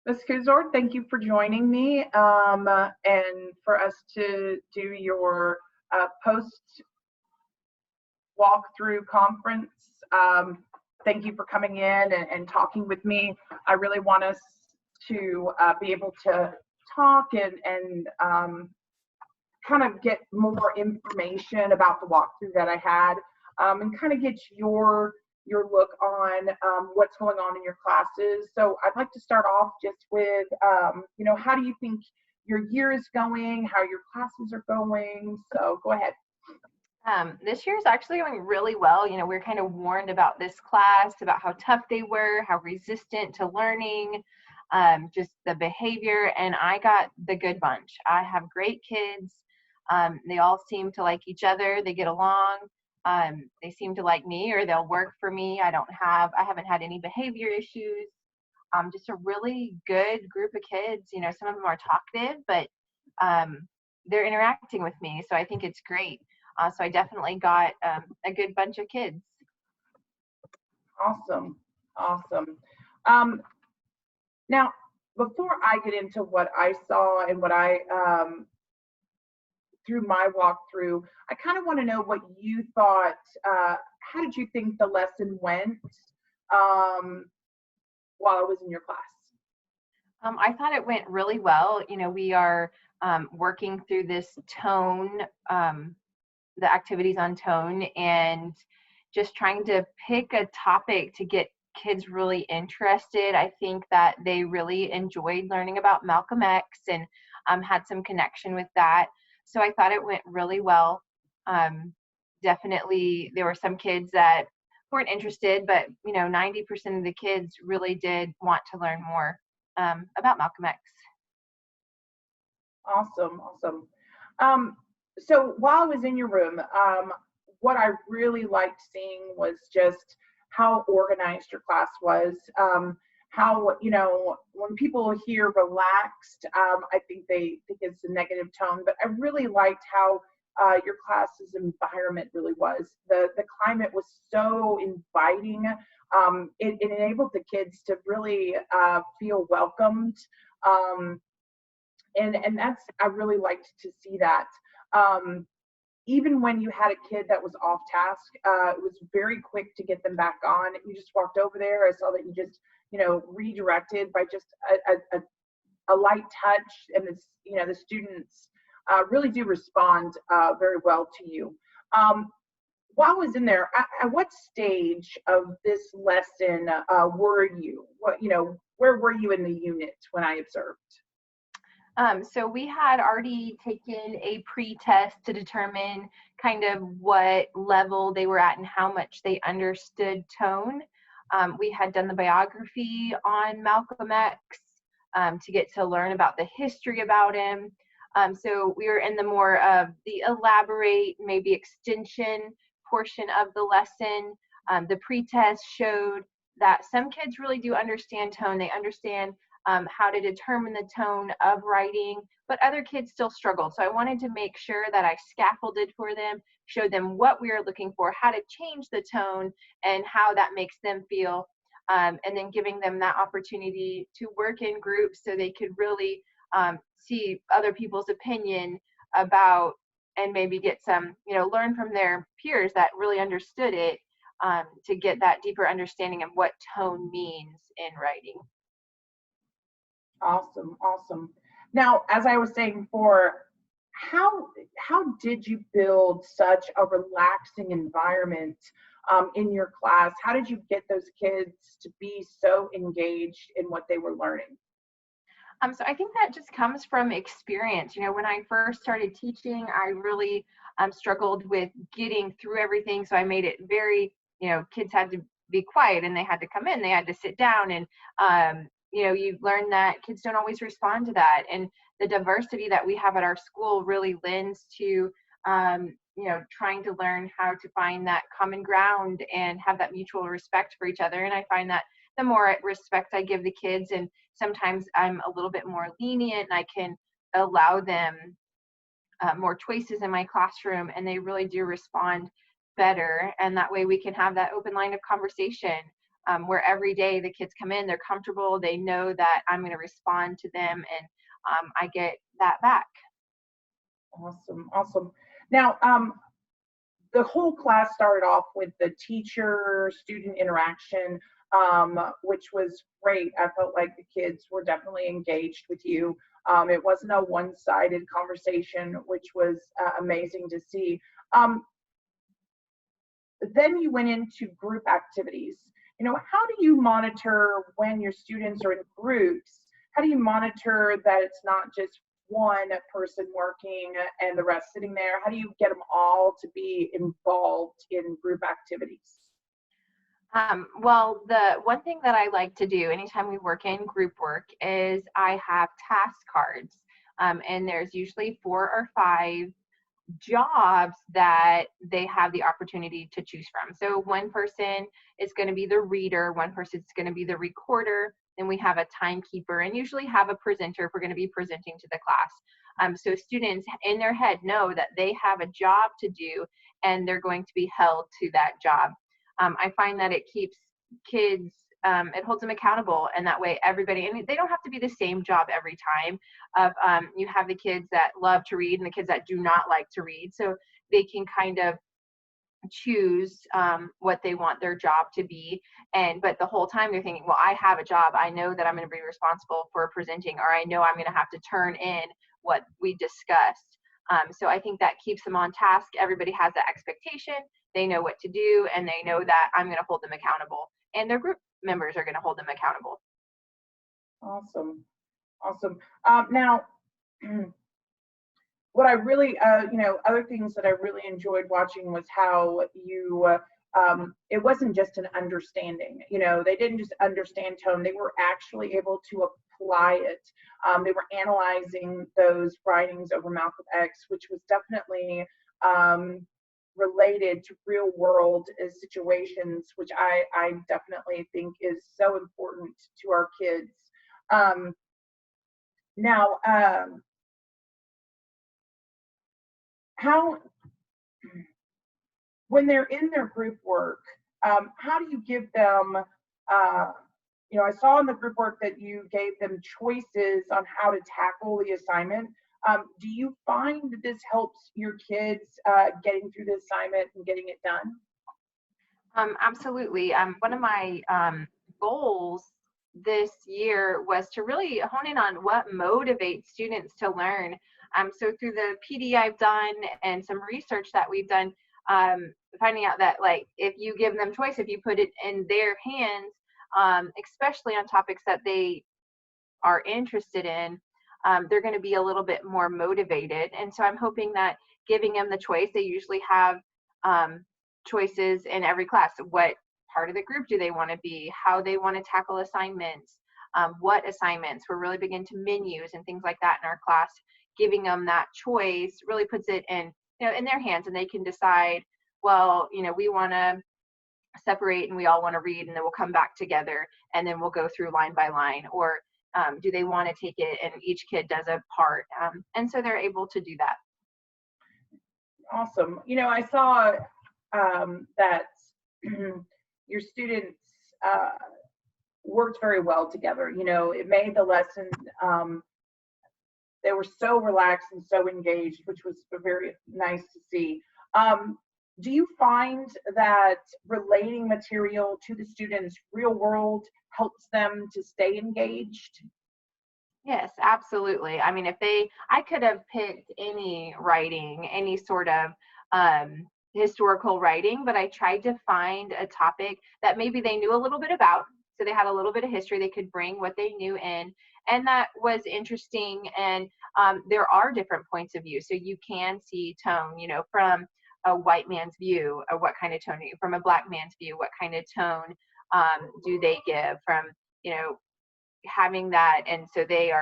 Ms. Kuzor, thank you for joining me and for us to do your post walkthrough conference. Thank you for coming in and talking with me. I really want us to be able to talk and kind of get more information about the walkthrough that I had and kind of get your look on what's going on in your classes. So I'd like to start off just with, how do you think your year is going, how your classes are going? So go ahead. This year is actually going really well. We're kind of warned about this class, about how tough they were, how resistant to learning, just the behavior, and I got the good bunch. I have great kids. They all seem to like each other. They get along. They seem to like me, or they'll work for me. I haven't had any behavior issues. Just a really good group of kids. Some of them are talkative, but they're interacting with me, so I think it's great. So I definitely got a good bunch of kids. Awesome. Now, before I get into what I saw and what I through my walkthrough, I kind of want to know what you thought. How did you think the lesson went while I was in your class? I thought it went really well. We are working through this tone, the activities on tone, and just trying to pick a topic to get kids really interested. I think that they really enjoyed learning about Malcolm X and had some connection with that. So I thought it went really well. Definitely, there were some kids that weren't interested, but 90% of the kids really did want to learn more about Malcolm X. Awesome. So while I was in your room, what I really liked seeing was just how organized your class was. How, when people hear relaxed, I think they think it's a negative tone, but I really liked how your class's environment really was. The climate was so inviting. It enabled the kids to really feel welcomed. And that's, I really liked to see that. Even when you had a kid that was off task, it was very quick to get them back on. You just walked over there. I saw that you just, redirected by just a light touch, and this, the students really do respond very well to you. While I was in there, at what stage of this lesson were you? Where were you in the unit when I observed? So we had already taken a pre-test to determine kind of what level they were at and how much they understood tone. We had done the biography on Malcolm X to get to learn about the history about him. So we were in the more of the elaborate, maybe extension portion of the lesson. The pre-test showed that some kids really do understand tone. They understand how to determine the tone of writing, but other kids still struggled. So I wanted to make sure that I scaffolded for them, showed them what we were looking for, how to change the tone, and how that makes them feel, and then giving them that opportunity to work in groups so they could really see other people's opinion about, and maybe get some, learn from their peers that really understood it, to get that deeper understanding of what tone means in writing. Awesome. Now, as I was saying before, how did you build such a relaxing environment in your class? How did you get those kids to be so engaged in what they were learning? So I think that just comes from experience. When I first started teaching, I really struggled with getting through everything. So I made it very, kids had to be quiet and they had to come in, they had to sit down, and you learn that kids don't always respond to that. And the diversity that we have at our school really lends to, trying to learn how to find that common ground and have that mutual respect for each other. And I find that the more respect I give the kids, and sometimes I'm a little bit more lenient and I can allow them more choices in my classroom, and they really do respond better. And that way we can have that open line of conversation. where every day the kids come in, they're comfortable, they know that I'm going to respond to them, and I get that back. Awesome, awesome. Now, the whole class started off with the teacher-student interaction, which was great. I felt like the kids were definitely engaged with you. It wasn't a one-sided conversation, which was amazing to see. Then you went into group activities. How do you monitor when your students are in groups? How do you monitor that it's not just one person working and the rest sitting there? How do you get them all to be involved in group activities? Well, the one thing that I like to do anytime we work in group work is I have task cards. And there's usually 4 or 5 jobs that they have the opportunity to choose from. So one person is going to be the reader, one person is going to be the recorder, then we have a timekeeper, and usually have a presenter if we're going to be presenting to the class. So students in their head know that they have a job to do and they're going to be held to that job. I find that it keeps kids, it holds them accountable, and that way everybody, and they don't have to be the same job every time. You have the kids that love to read and the kids that do not like to read, so they can kind of choose what they want their job to be. But the whole time they're thinking, well, I have a job, I know that I'm going to be responsible for presenting, or I know I'm going to have to turn in what we discussed. So I think that keeps them on task. Everybody has that expectation, they know what to do, and they know that I'm going to hold them accountable, and their group members are going to hold them accountable. Awesome, awesome. Now, what I really, other things that I really enjoyed watching was how you, it wasn't just an understanding. They didn't just understand tone; they were actually able to apply it. They were analyzing those writings over Malcolm X, which was definitely related to real world situations, which I definitely think is so important to our kids. Now, how, when they're in their group work, how do you give them, I saw in the group work that you gave them choices on how to tackle the assignment. Do you find that this helps your kids getting through the assignment and getting it done? Absolutely. One of my goals this year was to really hone in on what motivates students to learn. So through the PD I've done and some research that we've done, finding out that, like, if you give them choice, if you put it in their hands, especially on topics that they are interested in, they're going to be a little bit more motivated. And so I'm hoping that giving them the choice, they usually have choices in every class. What part of the group do they want to be? How they want to tackle assignments? What assignments? We're really big into menus and things like that in our class. Giving them that choice really puts it in their hands, and they can decide, well, we want to separate and we all want to read, and then we'll come back together and then we'll go through line by line, or do they want to take it and each kid does a part, and so they're able to do that. Awesome. I saw that your students worked very well together. It made the lesson, they were so relaxed and so engaged, which was very nice to see. Do you find that relating material to the students real world helps them to stay engaged? Yes, absolutely. I mean, I could have picked any writing, any sort of historical writing, but I tried to find a topic that maybe they knew a little bit about. So they had a little bit of history, they could bring what they knew in, and that was interesting. And there are different points of view. So you can see tone, from a white man's view, or what kind of tone, from a black man's view, what kind of tone do they give, from, having that. And so they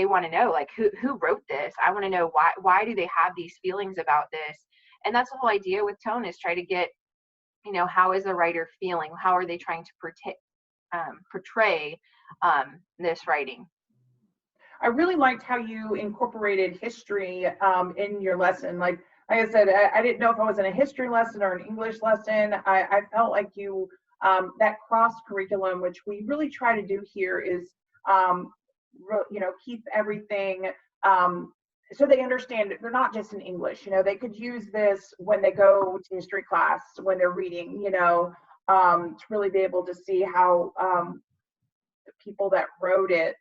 want to know, like, who wrote this? I want to know why do they have these feelings about this? And that's the whole idea with tone, is try to get, how is the writer feeling? How are they trying to portray this writing? I really liked how you incorporated history in your lesson. Like I said, I didn't know if I was in a history lesson or an English lesson. I felt like you That cross curriculum, which we really try to do here, is keep everything so they understand they're not just in English. They could use this when they go to history class, when they're reading, to really be able to see how the people that wrote it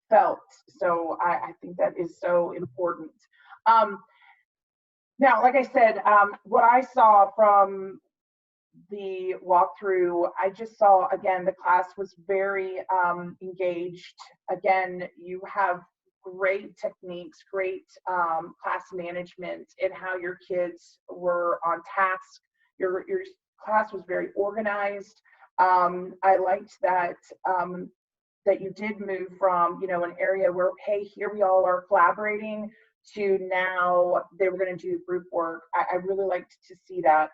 felt. So I think that is so important. Now, like I said, what I saw from the walkthrough, I just saw, again, the class was very engaged. Again, you have great techniques, great class management in how your kids were on task. Your class was very organized. I liked that that you did move from, an area where, hey, here we all are collaborating, to now they were going to do group work. I really liked to see that.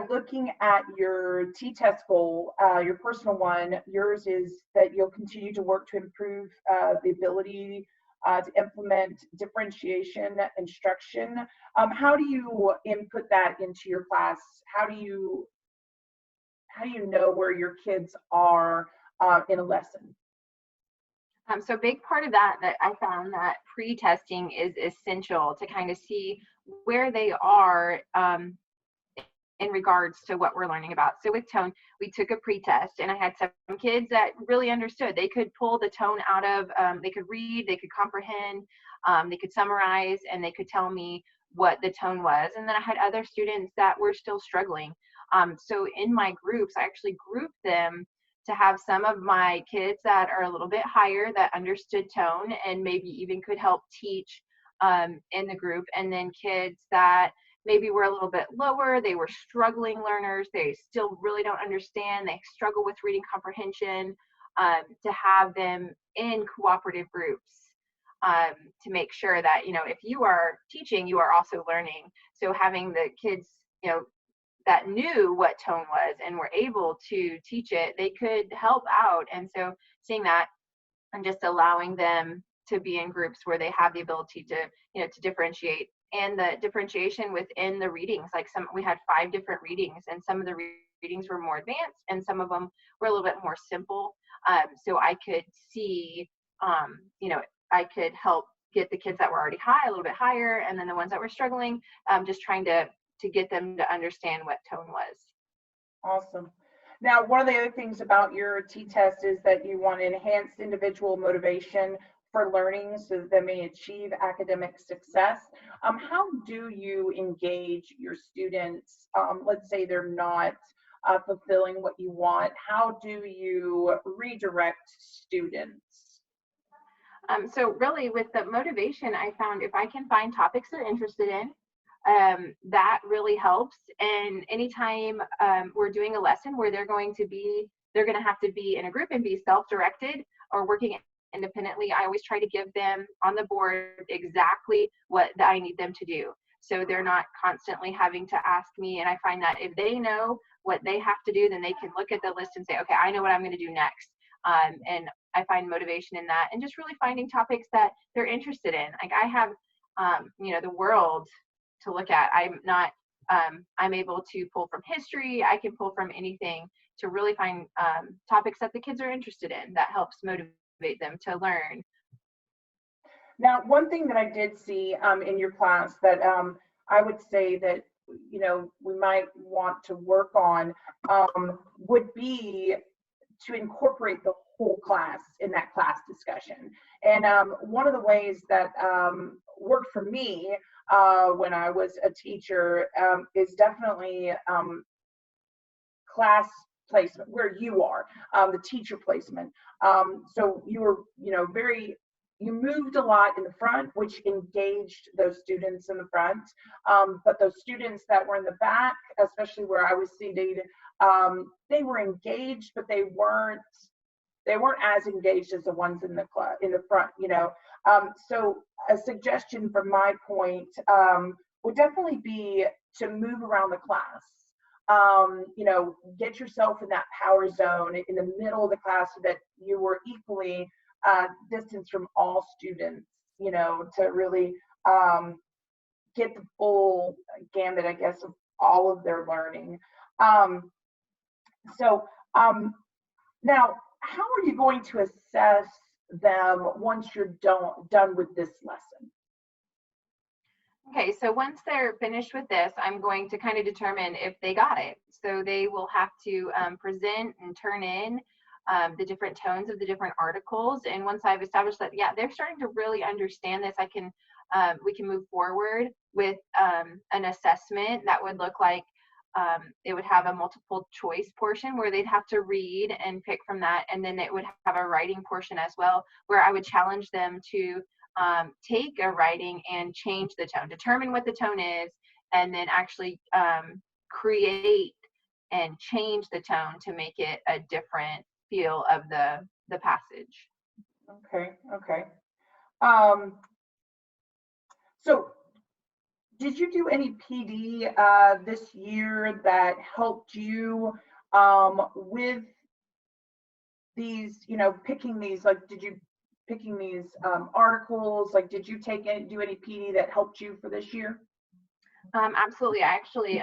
Looking at your T-test goal, your personal one, yours is that you'll continue to work to improve the ability to implement differentiation instruction. How do you input that into your class? How do you know where your kids are in a lesson? So a big part of that I found that pre-testing is essential to kind of see where they are in regards to what we're learning about. So with tone, we took a pre-test, and I had some kids that really understood. They could pull the tone out of, they could read, they could comprehend, they could summarize, and they could tell me what the tone was. And then I had other students that were still struggling. So in my groups, I actually grouped them to have some of my kids that are a little bit higher that understood tone and maybe even could help teach in the group, and then kids that maybe were a little bit lower, they were struggling learners, they still really don't understand, they struggle with reading comprehension, to have them in cooperative groups to make sure that, if you are teaching, you are also learning. So having the kids, that knew what tone was and were able to teach it, they could help out. And so seeing that and just allowing them to be in groups where they have the ability to, to differentiate. And the differentiation within the readings, like we had 5 different readings, and some of the readings were more advanced and some of them were a little bit more simple. So I could see, I could help get the kids that were already high a little bit higher, and then the ones that were struggling, just trying to get them to understand what tone was. Awesome. Now, one of the other things about your T-test is that you want enhanced individual motivation for learning so that they may achieve academic success. How do you engage your students? Let's say they're not fulfilling what you want. How do you redirect students? So really with the motivation, I found if I can find topics they're interested in, that really helps. And anytime we're doing a lesson where they're going to have to be in a group and be self-directed or working independently, I always try to give them on the board exactly what I need them to do. So they're not constantly having to ask me. And I find that if they know what they have to do, then they can look at the list and say, okay, I know what I'm going to do next. And I find motivation in that, and just really finding topics that they're interested in. Like I have, the world to look at. I'm able to pull from history. I can pull from anything to really find topics that the kids are interested in that helps motivate them to learn. Now, one thing that I did see in your class that I would say that we might want to work on would be to incorporate the whole class in that class discussion. And one of the ways that worked for me when I was a teacher is definitely class placement, where you are, the teacher placement. So you were, you moved a lot in the front, which engaged those students in the front. But those students that were in the back, especially where I was seated, they were engaged, but they weren't as engaged as the ones in the front, So a suggestion from my point would definitely be to move around the class. Get yourself in that power zone in the middle of the class so that you were equally distanced from all students, to really get the full gamut, I guess, of all of their learning. Um, so now, how are you going to assess them once you're done with this lesson? Okay, so once they're finished with this, I'm going to kind of determine if they got it. So they will have to present and turn in the different tones of the different articles. And once I've established that, yeah, they're starting to really understand this, we can move forward with an assessment that would look like it would have a multiple choice portion where they'd have to read and pick from that. And then it would have a writing portion as well, where I would challenge them to take a writing and change the tone, determine what the tone is, and then actually create and change the tone to make it a different feel of the passage. Okay, okay. Um, so did you do any PD this year that helped you with these, picking these, like, picking these articles, like, did you do any PD that helped you for this year? Absolutely. I actually,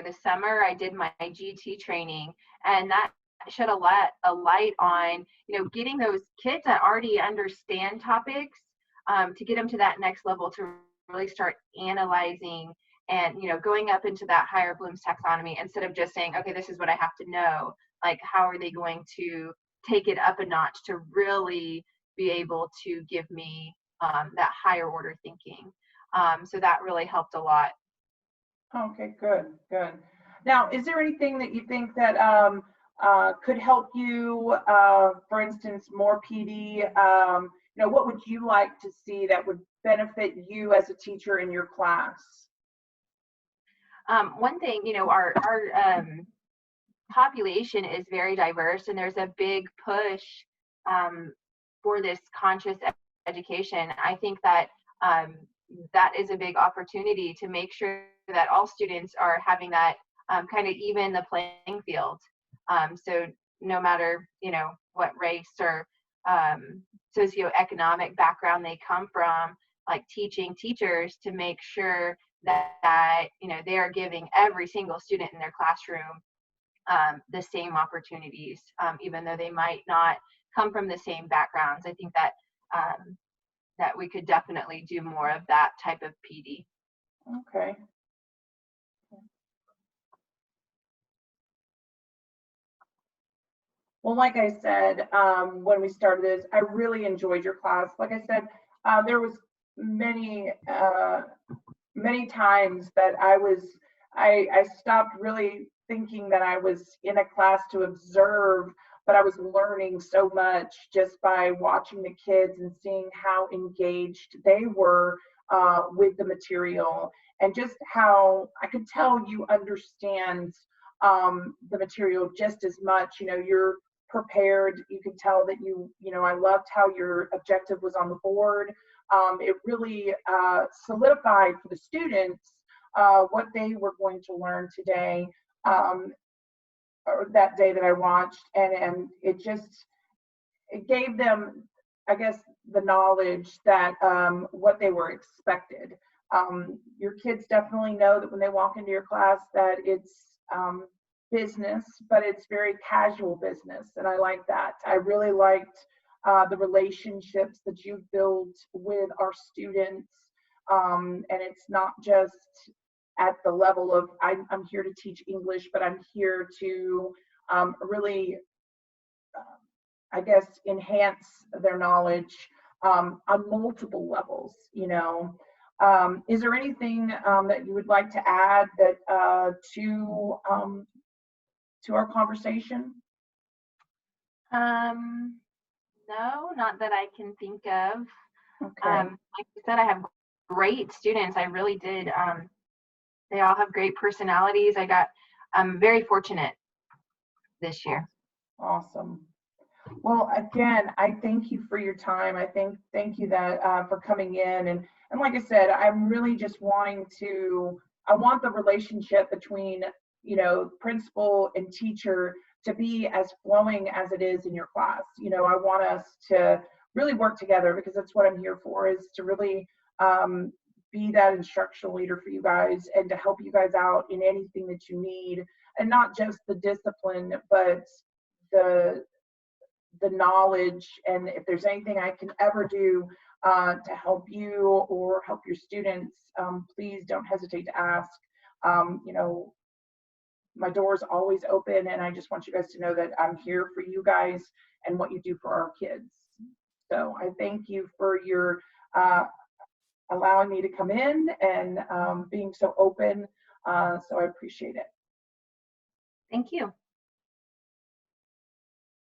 this summer I did my GT training, and that shed a light on, getting those kids that already understand topics to get them to that next level to really start analyzing and, going up into that higher Bloom's taxonomy instead of just saying, okay, this is what I have to know. Like, how are they going to take it up a notch to really be able to give me that higher order thinking? So that really helped a lot. Okay, good, good. Now, is there anything that you think that could help you, for instance, more PD? What would you like to see that would benefit you as a teacher in your class? One thing, our population is very diverse, and there's a big push for this conscious education. I think that that is a big opportunity to make sure that all students are having that kind of even the playing field. So no matter, what race or socioeconomic background they come from, like teaching teachers to make sure that they are giving every single student in their classroom the same opportunities, even though they might not come from the same backgrounds. I think that that we could definitely do more of that type of PD. Okay. Well, like I said, when we started this, I really enjoyed your class. Like I said, there was many times that I stopped really thinking that I was in a class to observe, but I was learning so much just by watching the kids and seeing how engaged they were with the material, and just how I could tell you understand the material just as much. You're prepared. You could tell that I loved how your objective was on the board. It really solidified for the students what they were going to learn today, or that day that I watched, and it gave them, I guess, the knowledge that what they were expected. Your kids definitely know that when they walk into your class that it's business, but it's very casual business, and I like that. I really liked the relationships that you build with our students, and it's not just at the level of I'm here to teach English, but I'm here to really, I guess, enhance their knowledge on multiple levels. Is there anything that you would like to add that to our conversation? No, not that I can think of. Okay. Like I said, I have great students. I really did. They all have great personalities. I'm very fortunate this year. Awesome. Well, again, I thank you for your time. Thank you that for coming in, and like I said, I'm really just I want the relationship between principal and teacher to be as flowing as it is in your class. I want us to really work together, because that's what I'm here for, is to really be that instructional leader for you guys and to help you guys out in anything that you need, and not just the discipline, but the knowledge. And if there's anything I can ever do to help you or help your students, please don't hesitate to ask. You know, my door is always open, and I just want you guys to know that I'm here for you guys and what you do for our kids. So I thank you for your allowing me to come in and being so open. So I appreciate it. Thank you.